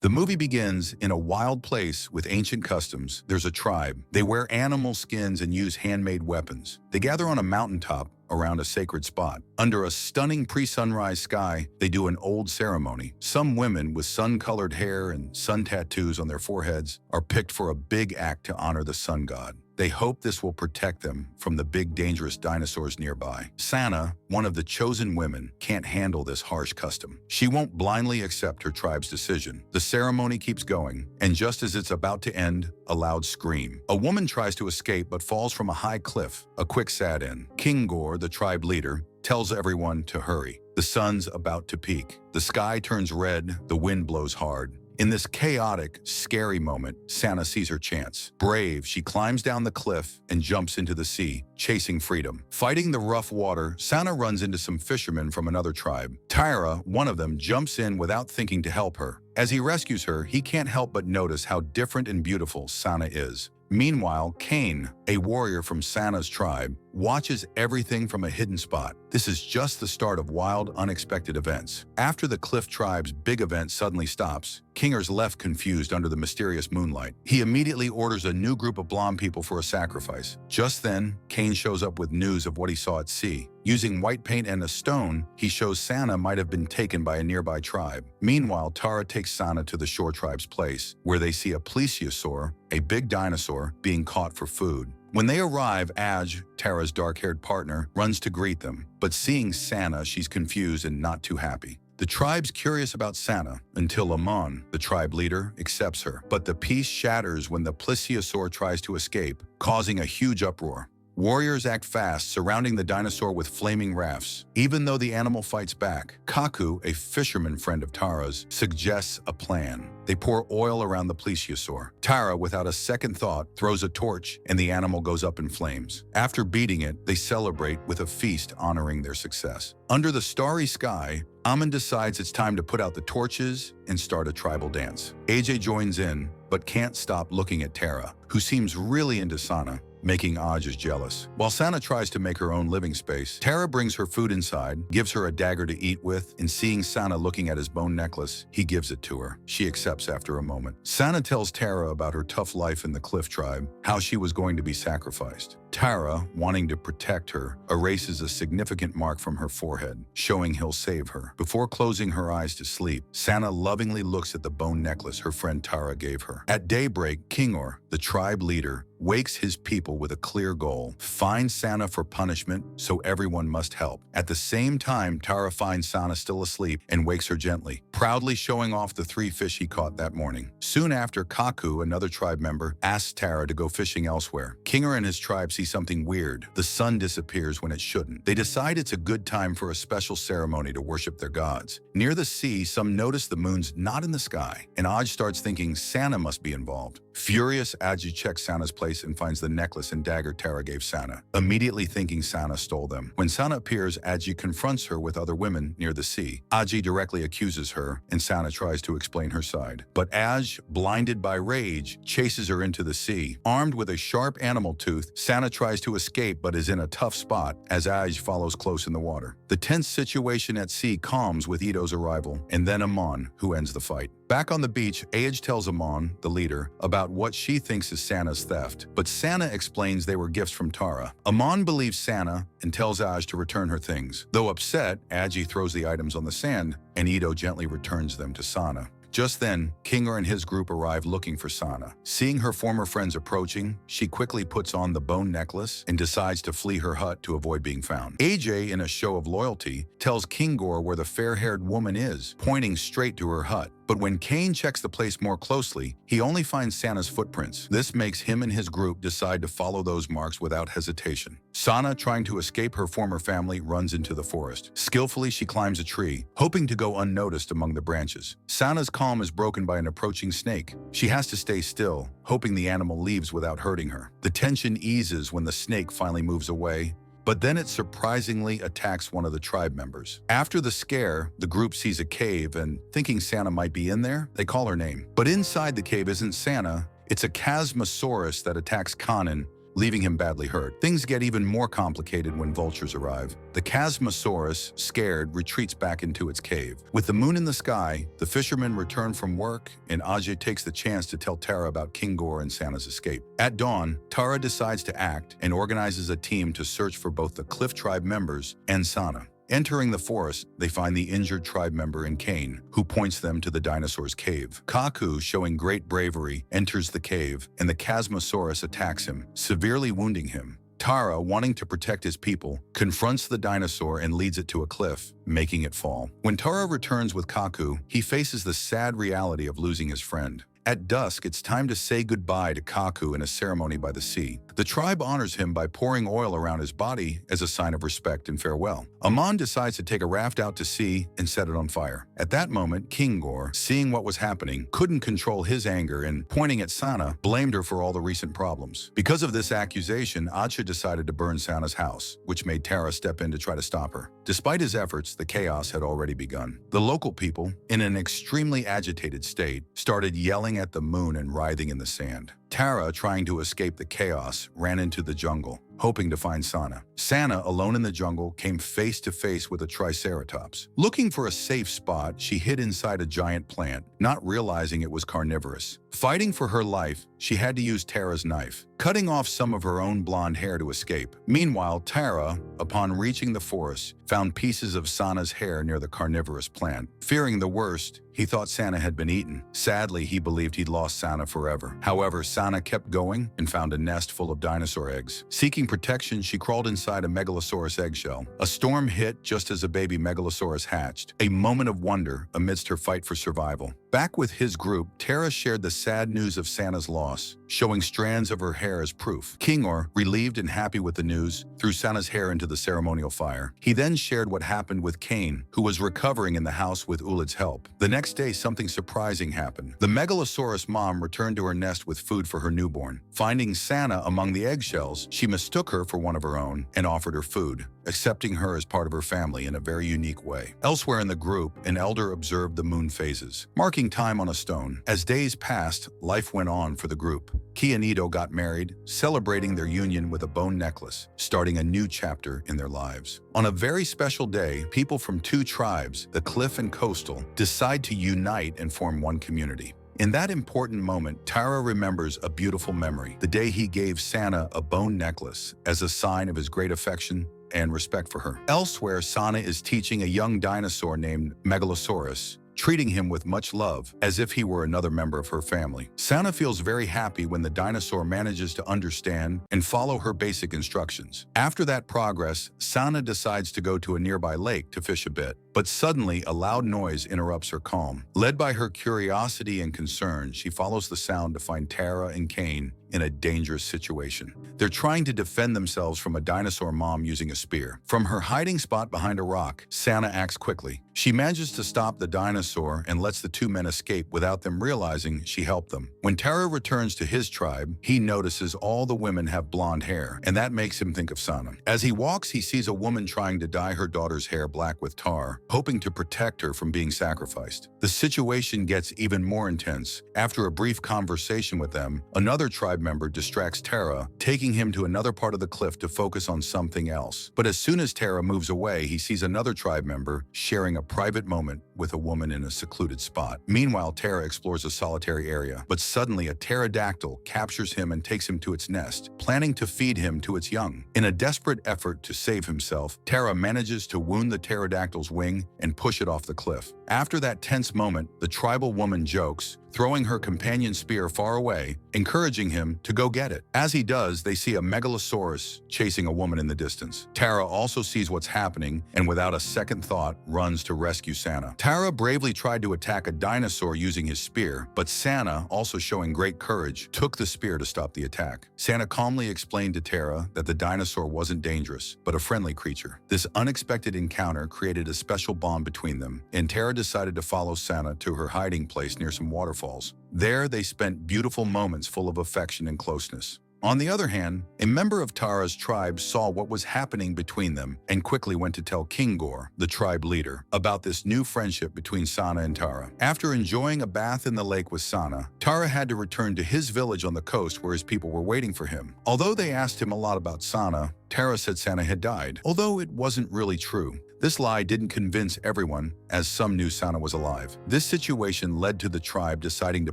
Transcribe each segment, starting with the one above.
The movie begins in a wild place with ancient customs. There's a tribe. They wear animal skins and use handmade weapons. They gather on a mountaintop around a sacred spot. Under a stunning pre-sunrise sky, they do an old ceremony. Some women with sun-colored hair and sun tattoos on their foreheads are picked for a big act to honor the sun god. They hope this will protect them from the big dangerous dinosaurs nearby. Sanna, one of the chosen women, can't handle this harsh custom. She won't blindly accept her tribe's decision. The ceremony keeps going, and just as it's about to end, a loud scream. A woman tries to escape but falls from a high cliff. A quick sad end. Kingor, the tribe leader, tells everyone to hurry. The sun's about to peak. The sky turns red, the wind blows hard. In this chaotic, scary moment, Sanna sees her chance. Brave, she climbs down the cliff and jumps into the sea, chasing freedom. Fighting the rough water, Sanna runs into some fishermen from another tribe. Tara, one of them, jumps in without thinking to help her. As he rescues her, he can't help but notice how different and beautiful Sanna is. Meanwhile, Cain, a warrior from Sanna's tribe, watches everything from a hidden spot. This is just the start of wild, unexpected events. After the Cliff tribe's big event suddenly stops, Kingor's left confused under the mysterious moonlight. He immediately orders a new group of blonde people for a sacrifice. Just then, Cain shows up with news of what he saw at sea. Using white paint and a stone, he shows Sanna might have been taken by a nearby tribe. Meanwhile, Tara takes Sanna to the shore tribe's place, where they see a plesiosaur, a big dinosaur, being caught for food. When they arrive, Aj, Tara's dark-haired partner, runs to greet them. But seeing Sanna, she's confused and not too happy. The tribe's curious about Sanna until Amon, the tribe leader, accepts her. But the peace shatters when the plesiosaur tries to escape, causing a huge uproar. Warriors act fast, surrounding the dinosaur with flaming rafts. Even though the animal fights back, Kaku, a fisherman friend of Tara's, suggests a plan. They pour oil around the plesiosaur. Tara, without a second thought, throws a torch and the animal goes up in flames. After beating it, they celebrate with a feast honoring their success. Under the starry sky, Amon decides it's time to put out the torches and start a tribal dance. AJ joins in, but can't stop looking at Tara, who seems really into Sanna, making Aj jealous. While Sanna tries to make her own living space, Tara brings her food inside, gives her a dagger to eat with, and seeing Sanna looking at his bone necklace, he gives it to her. She accepts after a moment. Sanna tells Tara about her tough life in the Cliff tribe, how she was going to be sacrificed. Tara, wanting to protect her, erases a significant mark from her forehead, showing he'll save her. Before closing her eyes to sleep, Sanna lovingly looks at the bone necklace her friend Tara gave her. At daybreak, Kingor, the tribe leader, wakes his people with a clear goal: find Sanna for punishment, so everyone must help. At the same time, Tara finds Sanna still asleep and wakes her gently, proudly showing off the 3 fish he caught that morning. Soon after, Kaku, another tribe member, asks Tara to go fishing elsewhere. Kingor and his tribe see something weird. The sun disappears when it shouldn't. They decide it's a good time for a special ceremony to worship their gods. Near the sea, some notice the moon's not in the sky, and Aj starts thinking Sanna must be involved. Furious, Aj checks Sanna's place and finds the necklace and dagger Tara gave Sanna, immediately thinking Sanna stole them. When Sanna appears, Aj confronts her with other women near the sea. Aj directly accuses her, and Sanna tries to explain her side. But Aj, blinded by rage, chases her into the sea. Armed with a sharp animal tooth, Sanna tries to escape but is in a tough spot as Aj follows close in the water. The tense situation at sea calms with Ito's arrival, and then Amon, who ends the fight. Back on the beach, Aj tells Amon, the leader, about what she thinks is Sanna's theft, but Sanna explains they were gifts from Tara. Amon believes Sanna and tells Aj to return her things. Though upset, Aj throws the items on the sand, and Ito gently returns them to Sanna. Just then, Kingor and his group arrive looking for Sanna. Seeing her former friends approaching, she quickly puts on the bone necklace and decides to flee her hut to avoid being found. AJ, in a show of loyalty, tells Kingor where the fair-haired woman is, pointing straight to her hut. But when Cain checks the place more closely, he only finds Sanna's footprints. This makes him and his group decide to follow those marks without hesitation. Sanna, trying to escape her former family, runs into the forest. Skillfully, she climbs a tree, hoping to go unnoticed among the branches. Sanna's calm is broken by an approaching snake. She has to stay still, hoping the animal leaves without hurting her. The tension eases when the snake finally moves away, but then it surprisingly attacks one of the tribe members. After the scare, the group sees a cave and, thinking Sanna might be in there, they call her name. But inside the cave isn't Sanna, it's a Chasmosaurus that attacks Kanan, leaving him badly hurt. Things get even more complicated when vultures arrive. The Chasmosaurus, scared, retreats back into its cave. With the moon in the sky, the fishermen return from work, and Ajay takes the chance to tell Tara about King Gore and Sanna's escape. At dawn, Tara decides to act and organizes a team to search for both the Cliff Tribe members and Sanna. Entering the forest, they find the injured tribe member in Kane, who points them to the dinosaur's cave. Kaku, showing great bravery, enters the cave, and the Chasmosaurus attacks him, severely wounding him. Tara, wanting to protect his people, confronts the dinosaur and leads it to a cliff, making it fall. When Tara returns with Kaku, he faces the sad reality of losing his friend. At dusk, it's time to say goodbye to Kaku in a ceremony by the sea. The tribe honors him by pouring oil around his body as a sign of respect and farewell. Amon decides to take a raft out to sea and set it on fire. At that moment, King Gore, seeing what was happening, couldn't control his anger and, pointing at Sanna, blamed her for all the recent problems. Because of this accusation, Ajay decided to burn Sanna's house, which made Tara step in to try to stop her. Despite his efforts, the chaos had already begun. The local people, in an extremely agitated state, started yelling at the moon and writhing in the sand. Tara, trying to escape the chaos, ran into the jungle, hoping to find Sanna. Sanna, alone in the jungle, came face to face with a triceratops. Looking for a safe spot, she hid inside a giant plant, not realizing it was carnivorous. Fighting for her life, she had to use Tara's knife, cutting off some of her own blonde hair to escape. Meanwhile, Tara, upon reaching the forest, found pieces of Sanna's hair near the carnivorous plant. Fearing the worst, he thought Sanna had been eaten. Sadly, he believed he'd lost Sanna forever. However, Sanna kept going and found a nest full of dinosaur eggs. Seeking protection, she crawled inside a Megalosaurus eggshell. A storm hit just as a baby Megalosaurus hatched, a moment of wonder amidst her fight for survival. Back with his group, Tara shared the sad news of Sanna's loss, showing strands of her hair as proof. King Gore, relieved and happy with the news, threw Sanna's hair into the ceremonial fire. He then shared what happened with Kane, who was recovering in the house with Ulid's help. The next day, something surprising happened. The Megalosaurus mom returned to her nest with food for her newborn. Finding Sanna among the eggshells, she mistook her for one of her own and offered her food, accepting her as part of her family in a very unique way. Elsewhere in the group, an elder observed the moon phases, marking time on a stone. As days passed, life went on for the group. Key and Ito got married, celebrating their union with a bone necklace, starting a new chapter in their lives. On a very special day, people from two tribes, the Cliff and Coastal, decide to unite and form one community. In that important moment, Tara remembers a beautiful memory, the day he gave Sanna a bone necklace as a sign of his great affection and respect for her. Elsewhere, Sanna is teaching a young dinosaur named Megalosaurus, treating him with much love, as if he were another member of her family. Sanna feels very happy when the dinosaur manages to understand and follow her basic instructions. After that progress, Sanna decides to go to a nearby lake to fish a bit, but suddenly a loud noise interrupts her calm. Led by her curiosity and concern, she follows the sound to find Tara and Kane in a dangerous situation. They're trying to defend themselves from a dinosaur mom using a spear. From her hiding spot behind a rock, Sanna acts quickly. She manages to stop the dinosaur and lets the two men escape without them realizing she helped them. When Tara returns to his tribe, he notices all the women have blonde hair, and that makes him think of Sanna. As he walks, he sees a woman trying to dye her daughter's hair black with tar, hoping to protect her from being sacrificed. The situation gets even more intense. After a brief conversation with them, another tribe member distracts Tara, taking him to another part of the cliff to focus on something else. But as soon as Tara moves away, he sees another tribe member sharing a private moment with a woman in a secluded spot. Meanwhile, Tara explores a solitary area, but suddenly a pterodactyl captures him and takes him to its nest, planning to feed him to its young. In a desperate effort to save himself, Tara manages to wound the pterodactyl's wing and push it off the cliff. After that tense moment, the tribal woman jokes, throwing her companion spear far away, encouraging him to go get it. As he does, they see a Megalosaurus chasing a woman in the distance. Tara also sees what's happening and without a second thought runs to rescue Sanna. Tara bravely tried to attack a dinosaur using his spear, but Sanna, also showing great courage, took the spear to stop the attack. Sanna calmly explained to Tara that the dinosaur wasn't dangerous, but a friendly creature. This unexpected encounter created a special bond between them, and Tara decided to follow Sanna to her hiding place near some waterfalls. There, they spent beautiful moments full of affection and closeness. On the other hand, a member of Tara's tribe saw what was happening between them and quickly went to tell Kingor, the tribe leader, about this new friendship between Sanna and Tara. After enjoying a bath in the lake with Sanna, Tara had to return to his village on the coast where his people were waiting for him. Although they asked him a lot about Sanna, Tara said Sanna had died, although it wasn't really true. This lie didn't convince everyone, as some knew Sanna was alive. This situation led to the tribe deciding to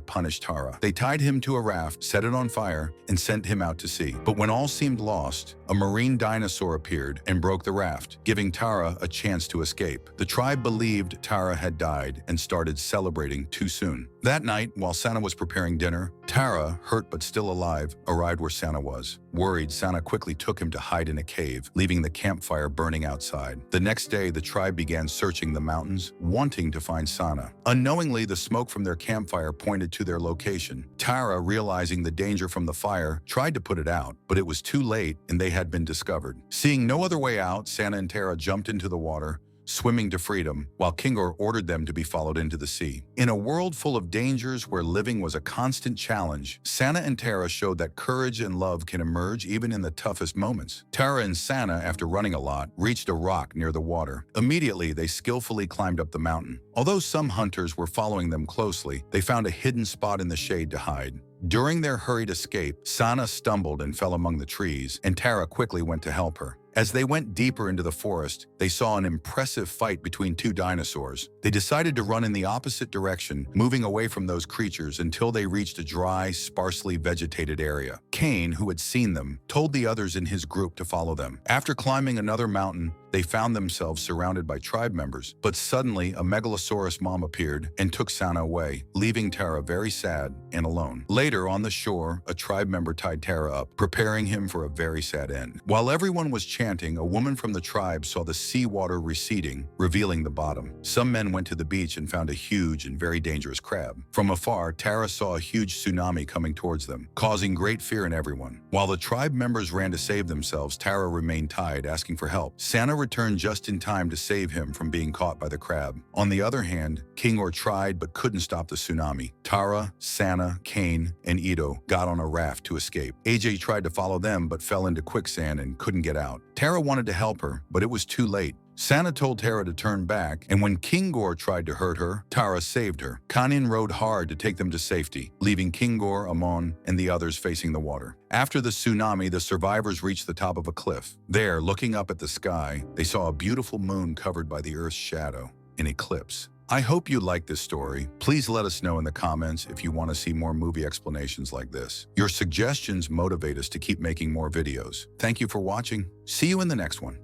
punish Tara. They tied him to a raft, set it on fire, and sent him out to sea. But when all seemed lost, a marine dinosaur appeared and broke the raft, giving Tara a chance to escape. The tribe believed Tara had died and started celebrating too soon. That night, while Sanna was preparing dinner, Tara, hurt but still alive, arrived where Sanna was. Worried, Sanna quickly took him to hide in a cave, leaving the campfire burning outside. The next day, the tribe began searching the mountains, wanting to find Sanna. Unknowingly, the smoke from their campfire pointed to their location. Tara, realizing the danger from the fire, tried to put it out, but it was too late and they had been discovered. Seeing no other way out, Sanna and Tara jumped into the water, swimming to freedom, while Kingor ordered them to be followed into the sea. In a world full of dangers where living was a constant challenge, Sanna and Tara showed that courage and love can emerge even in the toughest moments. Tara and Sanna, after running a lot, reached a rock near the water. Immediately, they skillfully climbed up the mountain. Although some hunters were following them closely, they found a hidden spot in the shade to hide. During their hurried escape, Sanna stumbled and fell among the trees, and Tara quickly went to help her. As they went deeper into the forest, they saw an impressive fight between two dinosaurs. They decided to run in the opposite direction, moving away from those creatures until they reached a dry, sparsely vegetated area. Kane, who had seen them, told the others in his group to follow them. After climbing another mountain, they found themselves surrounded by tribe members. But suddenly, a megalosaurus mom appeared and took Sanna away, leaving Tara very sad and alone. Later, on the shore, a tribe member tied Tara up, preparing him for a very sad end. While everyone was chanting, a woman from the tribe saw the seawater receding, revealing the bottom. Some men went to the beach and found a huge and very dangerous crab. From afar, Tara saw a huge tsunami coming towards them, causing great fear in everyone. While the tribe members ran to save themselves, Tara remained tied, asking for help. Sanna returned just in time to save him from being caught by the crab. On the other hand, Kingor tried but couldn't stop the tsunami. Tara, Sanna, Kane, and Ito got on a raft to escape. AJ tried to follow them but fell into quicksand and couldn't get out. Tara wanted to help her, but it was too late. Sanna told Tara to turn back, and when Kingor tried to hurt her, Tara saved her. Kanin rowed hard to take them to safety, leaving Kingor, Amon, and the others facing the water. After the tsunami, the survivors reached the top of a cliff. There, looking up at the sky, they saw a beautiful moon covered by the Earth's shadow, an eclipse. I hope you liked this story. Please let us know in the comments if you want to see more movie explanations like this. Your suggestions motivate us to keep making more videos. Thank you for watching. See you in the next one.